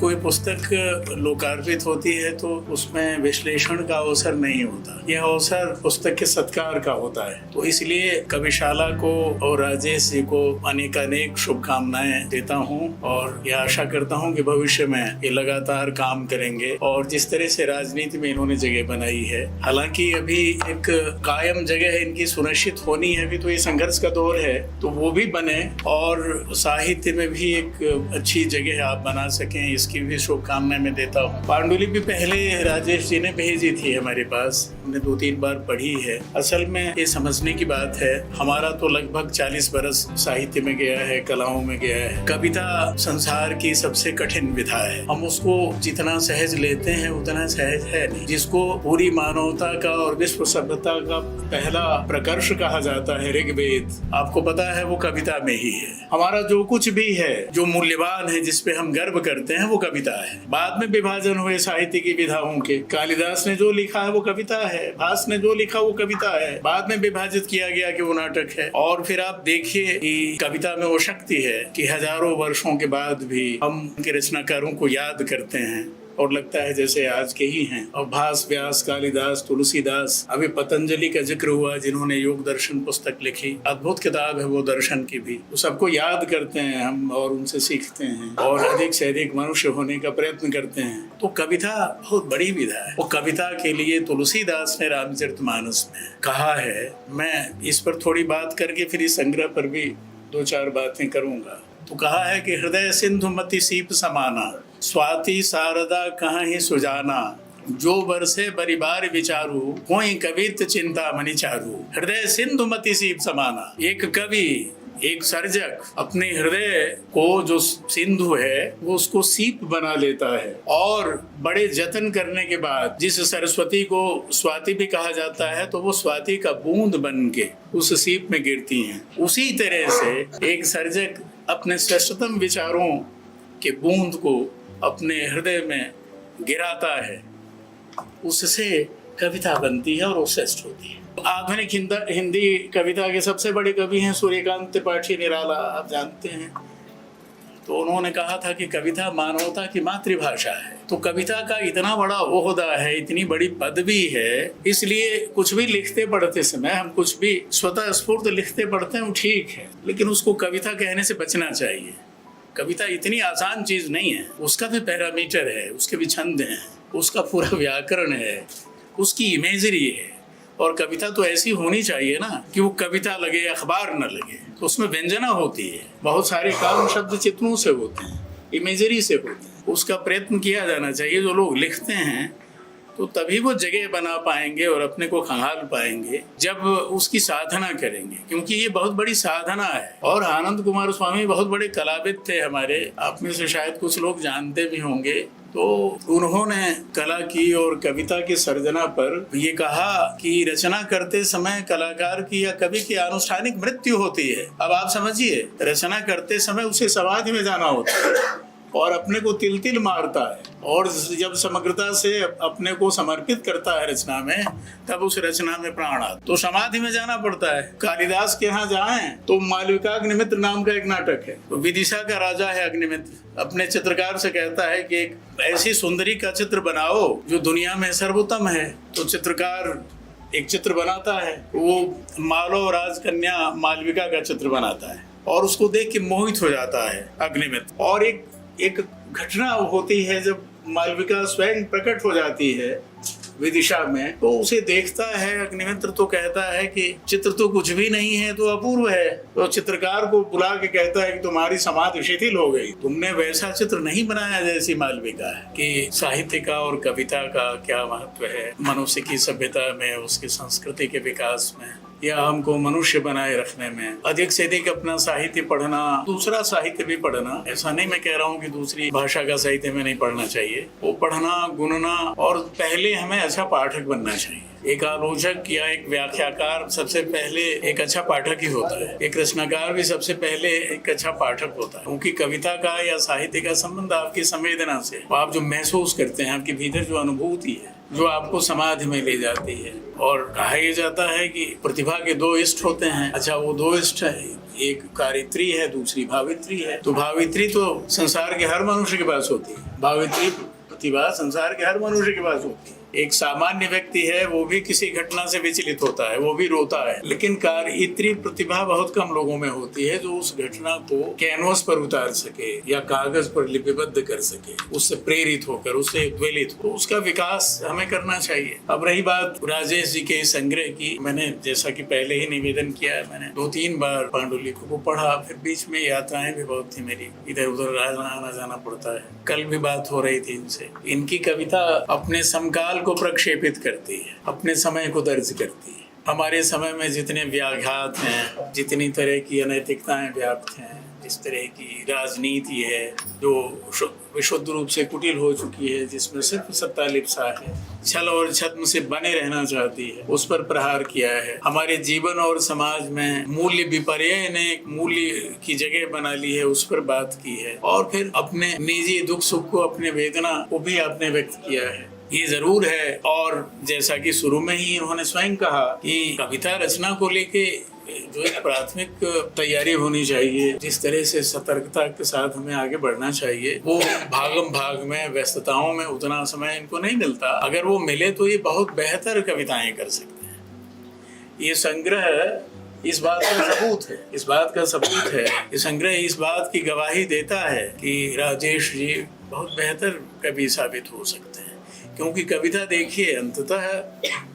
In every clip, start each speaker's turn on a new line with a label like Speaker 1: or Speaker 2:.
Speaker 1: कोई पुस्तक लोकार्पित होती है तो उसमें विश्लेषण का अवसर नहीं होता, यह अवसर पुस्तक के सत्कार का होता है। तो इसलिए कविशाला को और राजेश जी को अनेकानेक शुभकामनाएं देता हूं और यह आशा करता हूं कि भविष्य में ये लगातार काम करेंगे। और जिस तरह से राजनीति में इन्होंने जगह बनाई है, हालांकि अभी एक कायम जगह इनकी सुनिश्चित होनी है, अभी तो ये संघर्ष का दौर है, तो वो भी बने और साहित्य में भी एक अच्छी जगह आप बना सकें, इसकी भी शुभकामनाएं मैं देता हूँ। पांडुलिपि पहले राजेश जी ने भेजी थी हमारे पास, हमने 2-3 बार पढ़ी है। असल में ये समझने की बात है, हमारा तो लगभग 40 बरस साहित्य में गया है, कलाओं में गया है। कविता संसार की सबसे कठिन विधा है, हम उसको जितना सहज लेते हैं उतना सहज है नहीं। जिसको पूरी मानवता का और विश्व सभ्यता का पहला प्रकर्ष कहा जाता है, ऋग्वेद, आपको पता है वो कविता में ही है। हमारा जो कुछ भी है, जो मूल्यवान है, जिसपे हम गर्व करते हैं, वो कविता है। बाद में विभाजन हुए साहित्य की विधाओं के, कालिदास ने जो लिखा है वो कविता है, भास ने जो लिखा वो कविता है, बाद में विभाजित किया गया कि वो नाटक है। और फिर आप देखिए कि कविता में वो शक्ति है कि हजारों वर्षों के बाद भी हम उनके रचनाकारों को याद करते हैं और लगता है जैसे आज के ही हैं। और भास, व्यास, कालिदास, तुलसीदास, अभी पतंजलि का जिक्र हुआ जिन्होंने योग दर्शन पुस्तक लिखी, अद्भुत किताब है वो दर्शन की भी। तो सबको याद करते हैं हम और उनसे सीखते हैं और अधिक से अधिक मनुष्य होने का प्रयत्न करते हैं। तो कविता बहुत बड़ी विधा है। वो कविता के लिए तुलसीदास ने रामचरितमानस में कहा है, मैं इस पर थोड़ी बात करके फिर इस संग्रह पर भी 2-4 बातें करूंगा। तो कहा है कि हृदय सिंधु मति सीप समाना, स्वाति शारदा कहाँ ही सुजाना, जो बरसे बरिबार विचारू, कोई कवित चिंता मनि चारू। हृदय सिंधु मति सीप समाना, एक कवि, एक सर्जक अपने हृदय को जो सिंधु है वो उसको सीप बना लेता है और बड़े जतन करने के बाद, जिस सरस्वती को स्वाति भी कहा जाता है, तो वो स्वाति का बूंद बन के उस सीप में गिरती हैं। उसी तरह से एक सर्जक अपने श्रेष्ठतम विचारों के बूंद को अपने हृदय में गिराता है, उससे कविता बनती है और वो श्रेष्ठ होती है। आधुनिक हिंदी कविता के सबसे बड़े कवि हैं सूर्यकांत त्रिपाठी निराला, आप जानते हैं। तो उन्होंने कहा था कि कविता मानवता की मातृभाषा है। तो कविता का इतना बड़ा ओहदा है, इतनी बड़ी पदवी है, इसलिए कुछ भी लिखते पढ़ते समय हम कुछ भी स्वतः स्फूर्त लिखते पढ़ते हैं, ठीक है, लेकिन उसको कविता कहने से बचना चाहिए। कविता इतनी आसान चीज नहीं है, उसका भी पैरामीटर है, उसके भी छंद हैं, उसका पूरा व्याकरण है, उसकी इमेजरी है। और कविता तो ऐसी होनी चाहिए ना कि वो कविता लगे, अखबार न लगे। तो उसमें व्यंजना होती है, बहुत सारे काम शब्द चित्रों से होते हैं, इमेजरी से होते हैं। उसका प्रयत्न किया जाना चाहिए। जो लोग लिखते हैं तो तभी वो जगह बना पाएंगे और अपने को खंगाल पाएंगे जब उसकी साधना करेंगे, क्योंकि ये बहुत बड़ी साधना है। और आनंद कुमार स्वामी बहुत बड़े कलाविद थे हमारे, आप में से शायद कुछ लोग जानते भी होंगे। तो उन्होंने कला की और कविता की सर्जना पर ये कहा कि रचना करते समय कलाकार की या कवि की अनुष्ठानिक मृत्यु होती है। अब आप समझिए, रचना करते समय उसे समाधि में जाना होता है और अपने को तिल तिल मारता है, और जब समग्रता से अपने को समर्पित करता है रचना में, तब उस रचना में प्राण आता। तो समाधि में जाना पड़ता है। कालिदास के यहाँ जाएं तो मालविका अग्निमित्र नाम का एक नाटक है, तो विदिशा का राजा है अग्निमित्र, अपने चित्रकार से कहता है कि एक ऐसी सुंदरी का चित्र बनाओ जो दुनिया में सर्वोत्तम है। तो चित्रकार एक चित्र बनाता है, वो मालव राजकन्या मालविका का चित्र बनाता है और उसको देख के मोहित हो जाता है अग्निमित्र। और एक घटना होती है जब मालविका स्वयं प्रकट हो जाती है विदिशा में, तो उसे देखता है अग्निमित्र, तो कहता है कि चित्र तो कुछ भी नहीं है, तो अपूर्व है। तो चित्रकार को बुला के कहता है कि तुम्हारी समाधि शिथिल हो गई, तुमने वैसा चित्र नहीं बनाया जैसी मालविका है। कि साहित्य का और कविता का क्या महत्व है मनुष्य की सभ्यता में, उसकी संस्कृति के विकास में, या हमको मनुष्य बनाए रखने में। अधिक से अधिक अपना साहित्य पढ़ना, दूसरा साहित्य भी पढ़ना। ऐसा नहीं मैं कह रहा हूँ कि दूसरी भाषा का साहित्य में नहीं पढ़ना चाहिए, वो पढ़ना, गुनना। और पहले हमें अच्छा पाठक बनना चाहिए। एक आलोचक या एक व्याख्याकार सबसे पहले एक अच्छा पाठक ही होता है, एक रचनाकार भी सबसे पहले एक अच्छा पाठक होता है। क्योंकि कविता का या साहित्य का संबंध आपकी संवेदना से, आप जो महसूस करते हैं, आपके भीतर जो अनुभूति है, जो आपको समाधि में ले जाती है। और कहा यह जाता है कि प्रतिभा के दो इष्ट होते हैं। अच्छा, वो दो इष्ट है, एक कारित्री है, दूसरी भावित्री है। तो भावित्री तो संसार के हर मनुष्य के पास होती है, भावित्री प्रतिभा संसार के हर मनुष्य के पास होती है। एक सामान्य व्यक्ति है, वो भी किसी घटना से विचलित होता है, वो भी रोता है, लेकिन कारित्री प्रतिभा बहुत कम लोगों में होती है जो उस घटना को कैनवस पर उतार सके या कागज पर लिपिबद्ध कर सके, उससे प्रेरित होकर, उससे उद्वेलित हो। उसका विकास हमें करना चाहिए। अब रही बात राजेश जी के संग्रह की, मैंने जैसा कि पहले ही निवेदन किया है, मैंने 2-3 बार पांडुलिपि को पढ़ा, फिर बीच में यात्राएं भी बहुत थी मेरी, इधर उधर आना जाना पड़ता है। कल भी बात हो रही थी इनसे। इनकी कविता अपने समकाल को प्रक्षेपित करती है, अपने समय को दर्ज करती है। हमारे समय में जितने व्याघात हैं, जितनी तरह की अनैतिकताएं व्याप्त हैं, जिस तरह की राजनीति है जो विशुद्ध रूप से कुटिल हो चुकी है, जिसमें सिर्फ सत्ता लिप्सा है, छल और छद्म से बने रहना चाहती है, उस पर प्रहार किया है। हमारे जीवन और समाज में मूल्य विपर्य ने एक मूल्य की जगह बना ली है, उस पर बात की है। और फिर अपने निजी दुख सुख को, अपने वेदना को भी आपने व्यक्त किया है। ये जरूर है। और जैसा कि शुरू में ही उन्होंने स्वयं कहा कि कविता रचना को लेके जो एक प्राथमिक तैयारी होनी चाहिए, जिस तरह से सतर्कता के साथ हमें आगे बढ़ना चाहिए, वो भागम भाग में, व्यस्तताओं में उतना समय इनको नहीं मिलता। अगर वो मिले तो ये बहुत बेहतर कविताएं कर सकते हैं। ये संग्रह इस बात का सबूत है, इस बात का सबूत है। ये संग्रह इस बात की गवाही देता है कि राजेश जी बहुत बेहतर कवि साबित हो सकते हैं। क्योंकि कविता देखिए, अंततः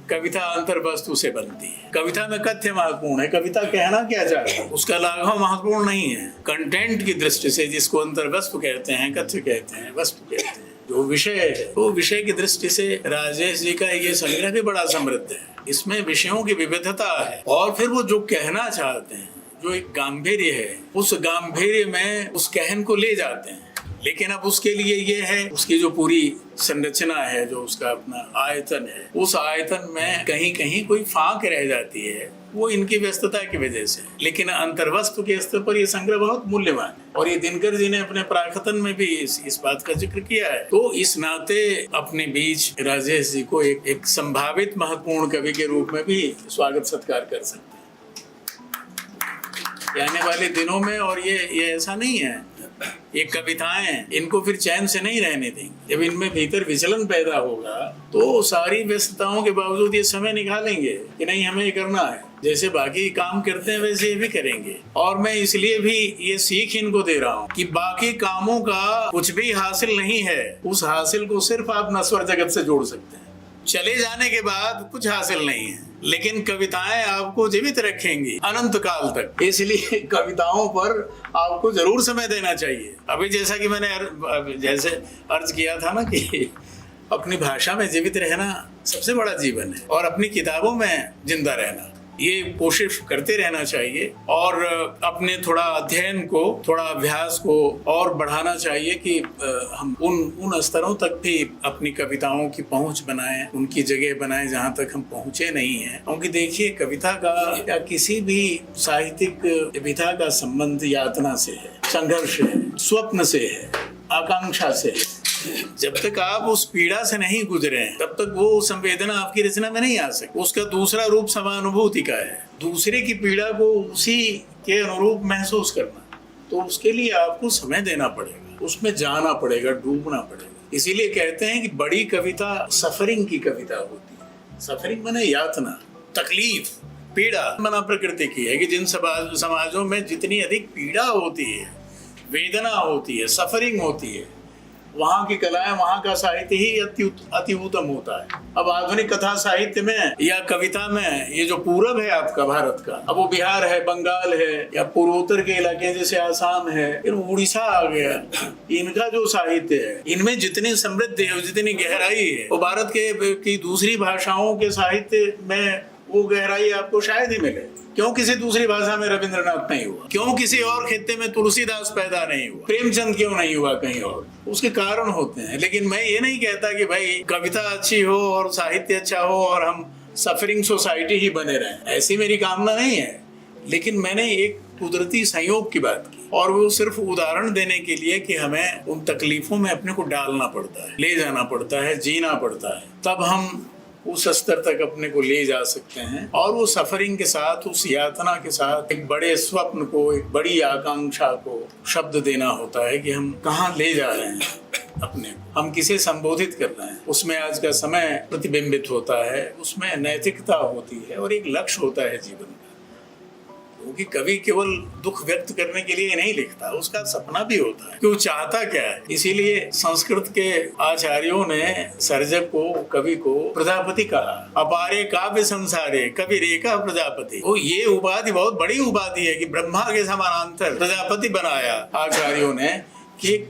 Speaker 1: कविता अंतर वस्तु से बनती है। कविता में कथ्य महत्वपूर्ण है, कविता कहना क्या चाहता है उसका लाघव महत्वपूर्ण नहीं है। कंटेंट की दृष्टि से, जिसको अंतर वस्तु कहते हैं, कथ्य कहते हैं, वस्तु कहते हैं, जो विषय है, वो विषय की दृष्टि से राजेश जी का ये संग्रह भी बड़ा समृद्ध है। इसमें विषयों की विविधता है और फिर वो जो कहना चाहते हैं, जो एक गांभीर्य है, उस गांभीर्य में उस कहन को ले जाते हैं। लेकिन अब उसके लिए ये है, उसकी जो पूरी संरचना है, जो उसका अपना आयतन है, उस आयतन में कहीं कहीं कोई फांक रह जाती है, वो इनकी व्यस्तता की वजह से। लेकिन अंतर्वस्तु के स्तर पर ये संग्रह बहुत मूल्यवान है। और ये दिनकर जी ने अपने प्राकथन में भी इस बात का जिक्र किया है। तो इस नाते अपने बीच राजेश जी को एक संभावित महत्वपूर्ण कवि के रूप में भी स्वागत सत्कार कर सकते हैं आने वाले दिनों में। और ये ऐसा नहीं है, ये कविताएं इनको फिर चैन से नहीं रहने देंगे। जब इनमें भीतर विचलन पैदा होगा तो सारी व्यस्तताओं के बावजूद ये समय निकालेंगे कि नहीं, हमें ये करना है। जैसे बाकी काम करते हैं वैसे ये भी करेंगे। और मैं इसलिए भी ये सीख इनको दे रहा हूँ कि बाकी कामों का कुछ भी हासिल नहीं है, उस हासिल को सिर्फ आप नश्वर जगत से जोड़ सकते हैं। चले जाने के बाद कुछ हासिल नहीं है, लेकिन कविताएं आपको जीवित रखेंगी अनंत काल तक। इसलिए कविताओं पर आपको जरूर समय देना चाहिए। अभी जैसा कि मैंने जैसे अर्ज किया था ना कि अपनी भाषा में जीवित रहना सबसे बड़ा जीवन है, और अपनी किताबों में जिंदा रहना, ये कोशिश करते रहना चाहिए। और अपने थोड़ा अध्ययन को, थोड़ा अभ्यास को और बढ़ाना चाहिए कि हम उन स्तरों तक भी अपनी कविताओं की पहुंच बनाएं, उनकी जगह बनाएं जहां तक हम पहुंचे नहीं हैं। क्योंकि देखिए, कविता का या किसी भी साहित्यिक विधा का संबंध यातना से है, संघर्ष है, स्वप्न से है, आकांक्षा से है। जब तक आप उस पीड़ा से नहीं गुजरे हैं, तब तक वो संवेदना आपकी रचना में नहीं आ सकती। उसका दूसरा रूप समानुभूति का है, दूसरे की पीड़ा को उसी के अनुरूप महसूस करना। तो उसके लिए आपको समय देना पड़ेगा, उसमें जाना पड़ेगा, डूबना पड़ेगा। इसीलिए कहते हैं कि बड़ी कविता सफरिंग की कविता होती है। सफरिंग माने यातना, तकलीफ, पीड़ा मना प्रकृति की है कि जिन समाजों में जितनी अधिक पीड़ा होती है, वेदना होती है, सफरिंग होती है, वहाँ की कलाएं, वहाँ का साहित्य ही अति उत्तम होता है। अब आधुनिक कथा साहित्य में या कविता में ये जो पूरब है आपका भारत का, अब वो बिहार है, बंगाल है, या पूर्वोत्तर के इलाके जैसे आसाम है, फिर उड़ीसा आ गया, इनका जो साहित्य है, इनमें जितनी समृद्धि है, जितनी गहराई है, वो भारत की दूसरी भाषाओं के साहित्य में वो गहराई आपको शायद ही मिले। क्यों किसी दूसरी भाषा में रविंद्रनाथ नहीं हुआ? क्यों किसी और खित्ते में तुलसीदास पैदा नहीं हुआ? प्रेमचंद क्यों नहीं हुआ कहीं और? उसके कारण होते हैं। लेकिन मैं ये नहीं कहता कि भाई कविता अच्छी हो और साहित्य अच्छा हो और हम सफरिंग सोसाइटी ही बने रहें, ऐसी मेरी कामना नहीं है। लेकिन मैंने एक कुदरती संयोग की बात की, और वो सिर्फ उदाहरण देने के लिए कि हमें उन तकलीफों में अपने को डालना पड़ता है, ले जाना पड़ता है, जीना पड़ता है, तब हम उस स्तर तक अपने को ले जा सकते हैं। और वो सफरिंग के साथ, उस यातना के साथ एक बड़े स्वप्न को, एक बड़ी आकांक्षा को शब्द देना होता है कि हम कहाँ ले जा रहे हैं अपने को, हम किसे संबोधित कर रहे हैं। उसमें आज का समय प्रतिबिंबित होता है, उसमें नैतिकता होती है और एक लक्ष्य होता है जीवन का। क्योंकि कवि केवल दुख व्यक्त करने के लिए नहीं लिखता, उसका सपना भी होता है कि वो चाहता क्या है। इसीलिए संस्कृत के आचार्यों ने सर्जक को, कवि को प्रजापति कहा। अपारे काव्य संसारे कवि रेखा प्रजापति। वो ये उपाधि बहुत बड़ी उपाधि है कि ब्रह्मा के समानांतर प्रजापति बनाया आचार्यों ने, कि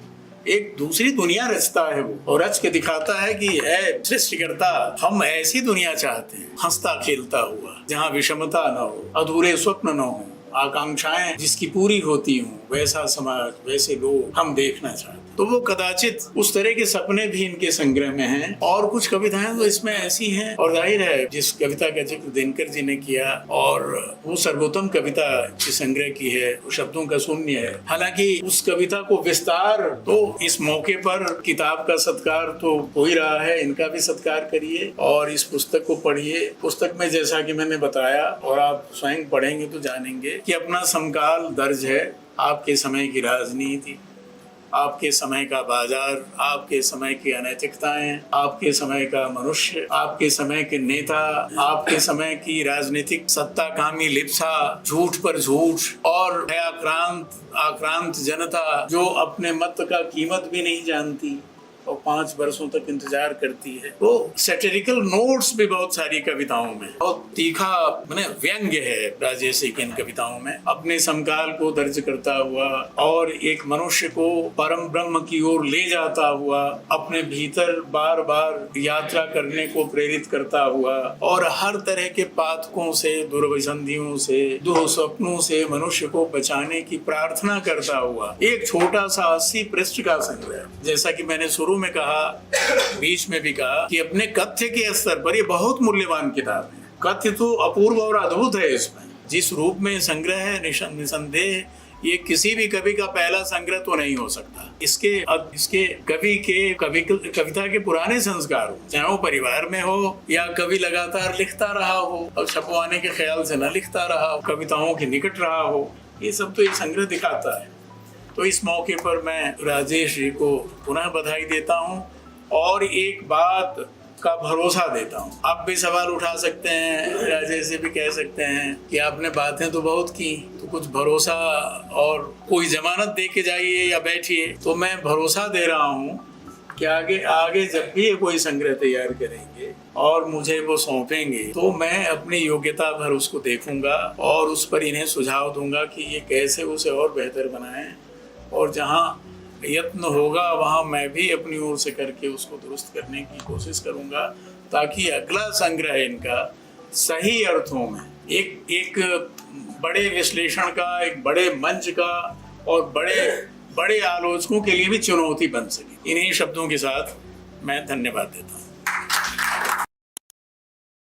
Speaker 1: एक दूसरी दुनिया रचता है वो, और रच के दिखाता है कि ऐ सृष्टिकर्ता, हम ऐसी दुनिया चाहते हैं, हंसता खेलता हुआ, जहाँ विषमता न हो, अधूरे स्वप्न न हो, आकांक्षाएं जिसकी पूरी होती हूँ, वैसा समाज, वैसे लोग हम देखना चाहते हैं। तो वो कदाचित उस तरह के सपने भी इनके संग्रह में हैं। और कुछ कविताएं तो इसमें ऐसी हैं, और जाहिर है जिस कविता का जिक्र दिनकर जी ने किया, और वो सर्वोत्तम कविता की संग्रह की है, वो शब्दों का शून्य है। हालांकि उस कविता को विस्तार तो इस मौके पर किताब का सत्कार तो हो ही रहा है, इनका भी सत्कार करिए और इस पुस्तक को पढ़िए। पुस्तक में जैसा कि मैंने बताया, और आप स्वयं पढ़ेंगे तो जानेंगे कि अपना समकाल दर्ज है, आपके समय की राजनीति, आपके समय का बाजार, आपके समय की अनैतिकताएं, आपके समय का मनुष्य, आपके समय के नेता, आपके समय की राजनीतिक सत्ताकामी लिप्सा, झूठ पर झूठ, और आक्रांत जनता जो अपने मत का कीमत भी नहीं जानती और 5 वर्षों तक इंतजार करती है। वो सैटिरिकल नोट्स भी बहुत सारी कविताओं में, बहुत तीखा माने व्यंग्य है राजेश की इन कविताओं में, अपने समकाल को दर्ज करता हुआ और एक मनुष्य को परम ब्रह्म की ओर ले जाता हुआ, अपने भीतर बार बार यात्रा करने को प्रेरित करता हुआ, और हर तरह के पातकों से, दुर्विसंधियों से, दुःस्वप्नों से मनुष्य को बचाने की प्रार्थना करता हुआ एक छोटा सा 80 पृष्ठ का संग्रह। जैसा कि मैंने शुरू में कहा, बीच में भी कहा कि अपने कथ्य के स्तर पर ये बहुत मूल्यवान किताब है। कथ्य तो अपूर्व और अद्भुत है। इसमें जिस रूप में संग्रह है, निसंदेह ये किसी भी कवि का पहला संग्रह तो नहीं हो सकता। इसके कवि के कविता के पुराने संस्कार हो, चाहे वो परिवार में हो या कवि लगातार लिखता रहा हो और छपवाने के ख्याल से न लिखता रहा हो, कविताओं के निकट रहा हो, ये सब तो एक संग्रह दिखाता है। तो इस मौके पर मैं राजेश जी को पुनः बधाई देता हूँ और एक बात का भरोसा देता हूँ। आप भी सवाल उठा सकते हैं, राजेश जी भी कह सकते हैं कि आपने बातें तो बहुत की, तो कुछ भरोसा और कोई जमानत दे के जाइए या बैठिए। तो मैं भरोसा दे रहा हूँ कि आगे जब भी ये कोई संग्रह तैयार करेंगे और मुझे वो सौंपेंगे, तो मैं अपनी योग्यता भर उसको देखूंगा और उस पर इन्हें सुझाव दूंगा कि ये कैसे उसे और बेहतर बनाएं, और जहाँ यत्न होगा वहाँ मैं भी अपनी ओर से करके उसको दुरुस्त करने की कोशिश करूँगा, ताकि अगला संग्रह इनका सही अर्थों में एक बड़े विश्लेषण का, एक बड़े मंच का और बड़े आलोचकों के लिए भी चुनौती बन सके। इन्हीं शब्दों के साथ मैं धन्यवाद देता हूँ।